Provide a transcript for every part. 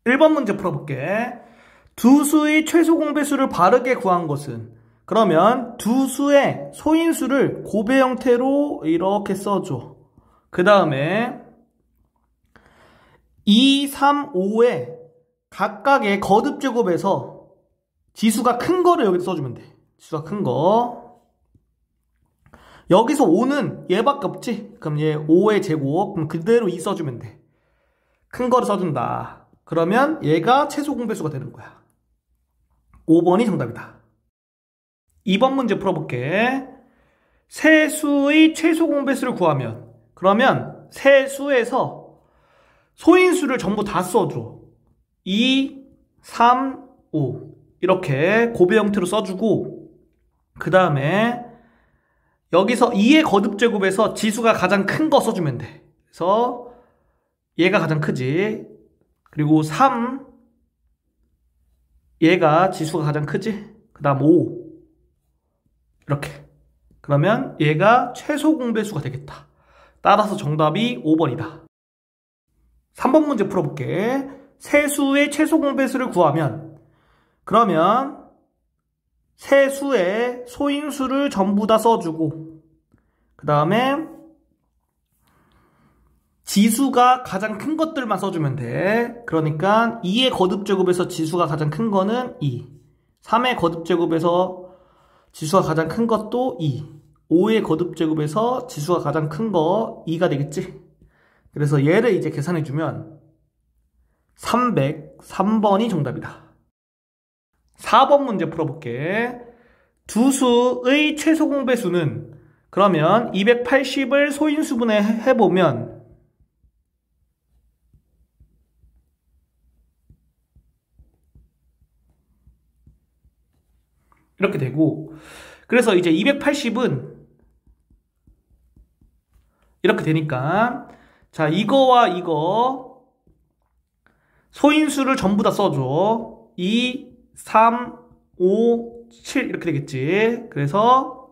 1번 문제 풀어볼게. 두 수의 최소 공배수를 바르게 구한 것은? 그러면 두 수의 소인수를 곱의 형태로 이렇게 써줘. 그 다음에 2, 3, 5에 각각의 거듭제곱에서 지수가 큰 거를 여기 써주면 돼. 지수가 큰 거. 여기서 5는 얘밖에 없지? 그럼 얘 5의 제곱. 그럼 그대로 2 써주면 돼. 큰 거를 써준다. 그러면 얘가 최소 공배수가 되는 거야. 5번이 정답이다. 2번 문제 풀어볼게. 세 수의 최소 공배수를 구하면, 그러면 세 수에서 소인수를 전부 다 써줘. 2, 3, 5 이렇게 곱의 형태로 써주고, 그 다음에 여기서 2의 거듭제곱에서 지수가 가장 큰 거 써주면 돼. 그래서 얘가 가장 크지. 그리고 3, 얘가 지수가 가장 크지. 그 다음 5 이렇게. 그러면 얘가 최소 공배수가 되겠다. 따라서 정답이 5번이다. 3번 문제 풀어볼게. 세 수의 최소 공배수를 구하면, 그러면 세 수의 소인수를 전부 다 써주고, 그 다음에 지수가 가장 큰 것들만 써주면 돼. 그러니까 2의 거듭제곱에서 지수가 가장 큰 거는 2, 3의 거듭제곱에서 지수가 가장 큰 것도 2, 5의 거듭제곱에서 지수가 가장 큰 거 2가 되겠지. 그래서 얘를 이제 계산해주면 303번이 정답이다. 4번 문제 풀어볼게. 두 수의 최소 공배수는, 그러면 280을 소인수분해 해보면 이렇게 되고, 그래서 이제 280은 이렇게 되니까, 자, 이거와 이거 소인수를 전부 다 써줘. 2, 3, 5, 7 이렇게 되겠지. 그래서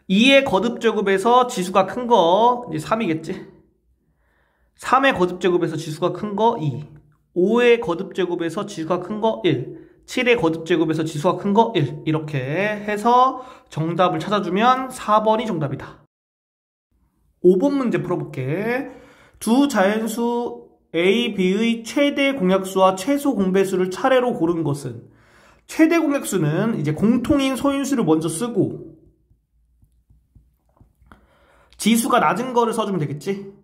2의 거듭제곱에서 지수가 큰 거 이제 3이겠지. 3의 거듭제곱에서 지수가 큰 거 2, 5의 거듭제곱에서 지수가 큰 거 1, 7의 거듭제곱에서 지수가 큰 거 1 이렇게 해서 정답을 찾아주면 4번이 정답이다. 5번 문제 풀어볼게. 두 자연수 A, B의 최대 공약수와 최소 공배수를 차례로 고른 것은? 최대 공약수는 이제 공통인 소인수를 먼저 쓰고 지수가 낮은 거를 써주면 되겠지?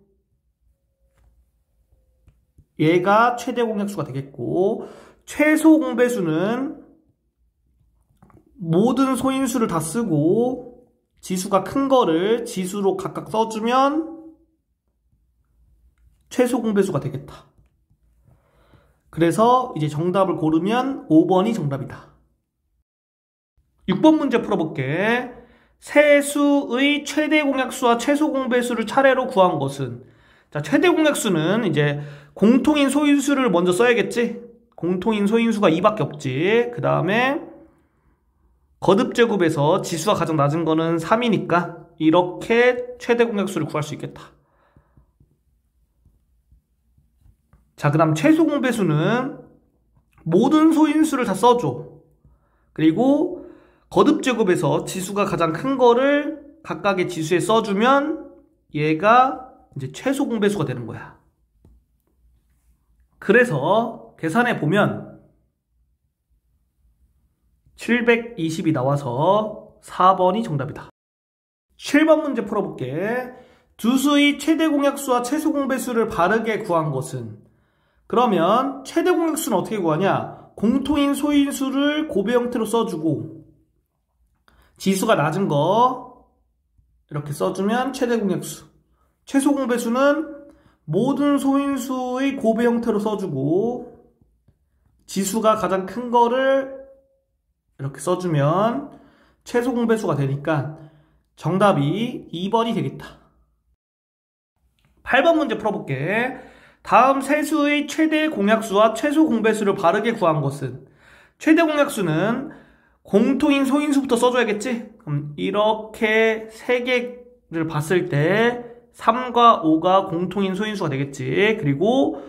얘가 최대 공약수가 되겠고, 최소 공배수는 모든 소인수를 다 쓰고 지수가 큰 거를 지수로 각각 써주면 최소 공배수가 되겠다. 그래서 이제 정답을 고르면 5번이 정답이다. 6번 문제 풀어볼게. 세 수의 최대 공약수와 최소 공배수를 차례로 구한 것은? 자, 최대 공약수는 이제 공통인 소인수를 먼저 써야겠지? 공통인 소인수가 2밖에 없지. 그 다음에 거듭제곱에서 지수가 가장 낮은 거는 3이니까 이렇게 최대 공약수를 구할 수 있겠다. 자, 그 다음 최소 공배수는 모든 소인수를 다 써줘. 그리고 거듭제곱에서 지수가 가장 큰 거를 각각의 지수에 써주면 얘가 이제 최소 공배수가 되는 거야. 그래서 계산해 보면 720이 나와서 4번이 정답이다. 7번 문제 풀어볼게. 두 수의 최대 공약수와 최소 공배수를 바르게 구한 것은? 그러면 최대 공약수는 어떻게 구하냐? 공통인 소인수를 곱의 형태로 써주고 지수가 낮은 거 이렇게 써주면 최대 공약수. 최소 공배수는 모든 소인수의 곱의 형태로 써주고 지수가 가장 큰 거를 이렇게 써주면 최소 공배수가 되니까 정답이 2번이 되겠다. 8번 문제 풀어볼게. 다음 세 수의 최대 공약수와 최소 공배수를 바르게 구한 것은? 최대 공약수는 공통인 소인수부터 써줘야겠지? 그럼 이렇게 세 개를 봤을 때 3과 5가 공통인 소인수가 되겠지. 그리고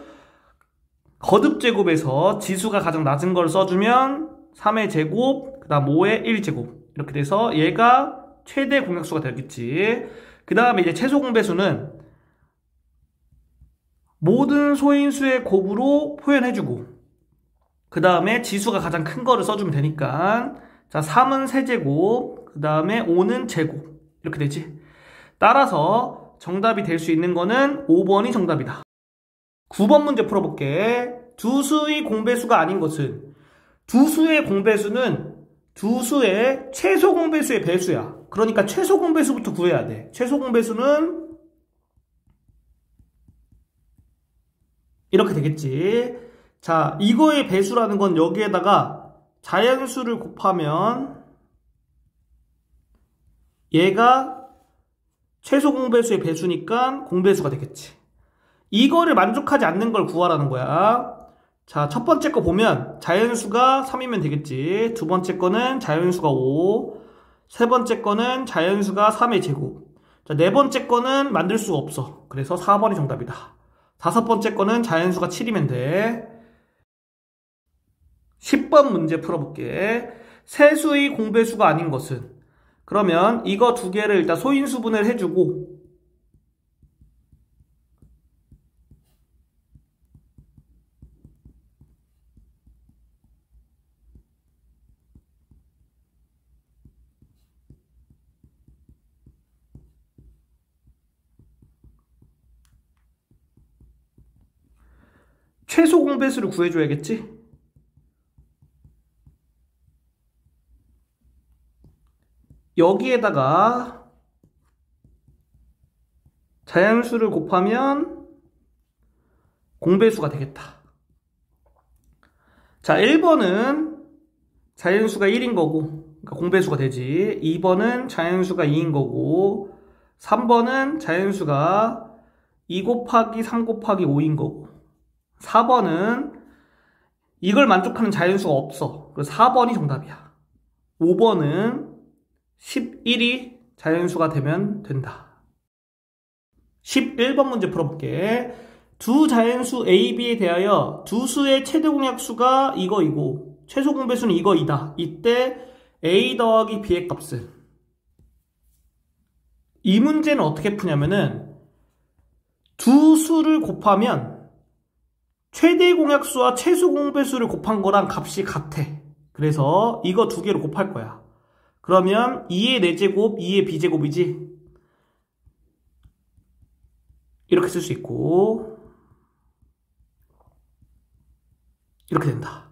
거듭 제곱에서 지수가 가장 낮은 걸 써주면 3의 제곱, 그 다음 5의 1제곱. 이렇게 돼서 얘가 최대 공약수가 되겠지. 그 다음에 이제 최소 공배수는 모든 소인수의 곱으로 표현해주고, 그 다음에 지수가 가장 큰 거를 써주면 되니까, 자, 3은 세제곱, 그 다음에 5는 제곱. 이렇게 되지. 따라서 정답이 될 수 있는 거는 5번이 정답이다. 9번 문제 풀어볼게. 두 수의 공배수가 아닌 것은, 두 수의 공배수는 두 수의 최소 공배수의 배수야. 그러니까 최소 공배수부터 구해야 돼. 최소 공배수는 이렇게 되겠지. 자, 이거의 배수라는 건 여기에다가 자연수를 곱하면 얘가 최소 공배수의 배수니까 공배수가 되겠지. 이거를 만족하지 않는 걸 구하라는 거야. 자, 첫 번째 거 보면 자연수가 3이면 되겠지. 두 번째 거는 자연수가 5, 세 번째 거는 자연수가 3의 제곱. 자, 네 번째 거는 만들 수가 없어. 그래서 4번이 정답이다. 다섯 번째 거는 자연수가 7이면 돼. 10번 문제 풀어볼게. 세수의 공배수가 아닌 것은, 그러면 이거 두 개를 일단 소인수분해를 해주고, 최소 공배수를 구해줘야겠지? 여기에다가 자연수를 곱하면 공배수가 되겠다. 자, 1번은 자연수가 1인 거고, 그러니까 공배수가 되지. 2번은 자연수가 2인 거고, 3번은 자연수가 2 곱하기 3 곱하기 5인 거고, 4번은 이걸 만족하는 자연수가 없어. 그래서 4번이 정답이야. 5번은 11이 자연수가 되면 된다. 11번 문제 풀어볼게. 두 자연수 A, B에 대하여 두 수의 최대 공약수가 이거이고 최소 공배수는 이거이다. 이때 A 더하기 B의 값은, 이 문제는 어떻게 푸냐면은 두 수를 곱하면 최대 공약수와 최소 공배수를 곱한 거랑 값이 같아. 그래서 이거 두 개를 곱할 거야. 그러면 2의 4제곱, 2의 b제곱이지. 이렇게 쓸 수 있고, 이렇게 된다.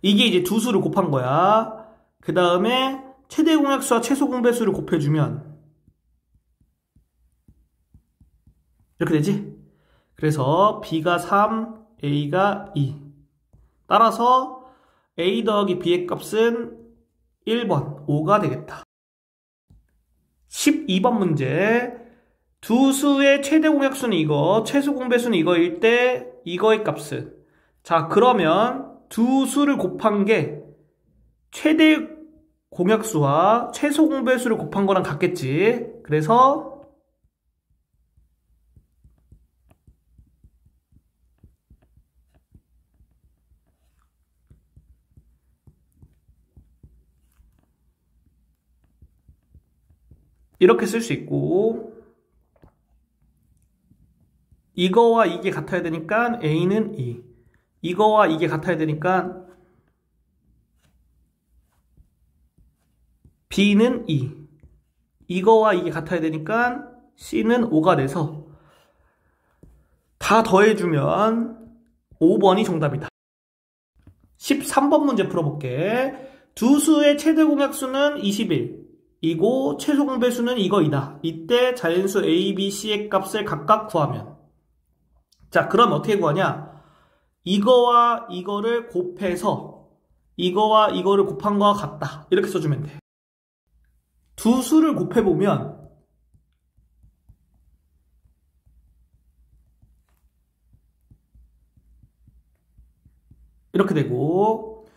이게 이제 두 수를 곱한 거야. 그 다음에 최대 공약수와 최소 공배수를 곱해주면 이렇게 되지. 그래서 b가 3, A가 2. 따라서 A 더하기 B의 값은 1번, 5가 되겠다. 12번 문제. 두 수의 최대 공약수는 이거, 최소 공배수는 이거일 때 이거의 값은, 자, 그러면 두 수를 곱한 게 최대 공약수와 최소 공배수를 곱한 거랑 같겠지. 그래서 이렇게 쓸 수 있고, 이거와 이게 같아야 되니까 A는 2, 이거와 이게 같아야 되니까 B는 2, 이거와 이게 같아야 되니까 C는 5가 돼서 다 더해주면 5번이 정답이다. 13번 문제 풀어볼게. 두 수의 최대 공약수는 21, 이고 최소 공배수는 이거이다. 이때 자연수 A, B, C의 값을 각각 구하면, 자, 그럼 어떻게 구하냐? 이거와 이거를 곱해서 이거와 이거를 곱한 거와 같다. 이렇게 써주면 돼. 두 수를 곱해보면 이렇게 되고,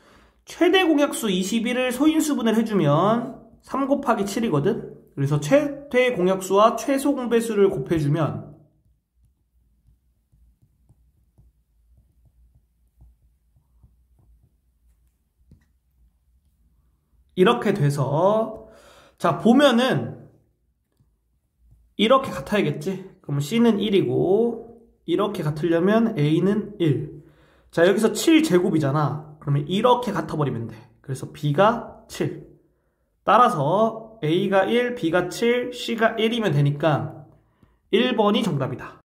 최대 공약수 21을 소인수분해를 해주면 3 곱하기 7이거든? 그래서 최대 공약수와 최소 공배수를 곱해주면 이렇게 돼서 자 보면은 이렇게 같아야겠지. 그러면 C는 1이고 이렇게 같으려면 A는 1. 자 여기서 7제곱이잖아. 그러면 이렇게 같아버리면 돼. 그래서 B가 7. 따라서 A가 1, B가 7, C가 1이면 되니까 1번이 정답이다.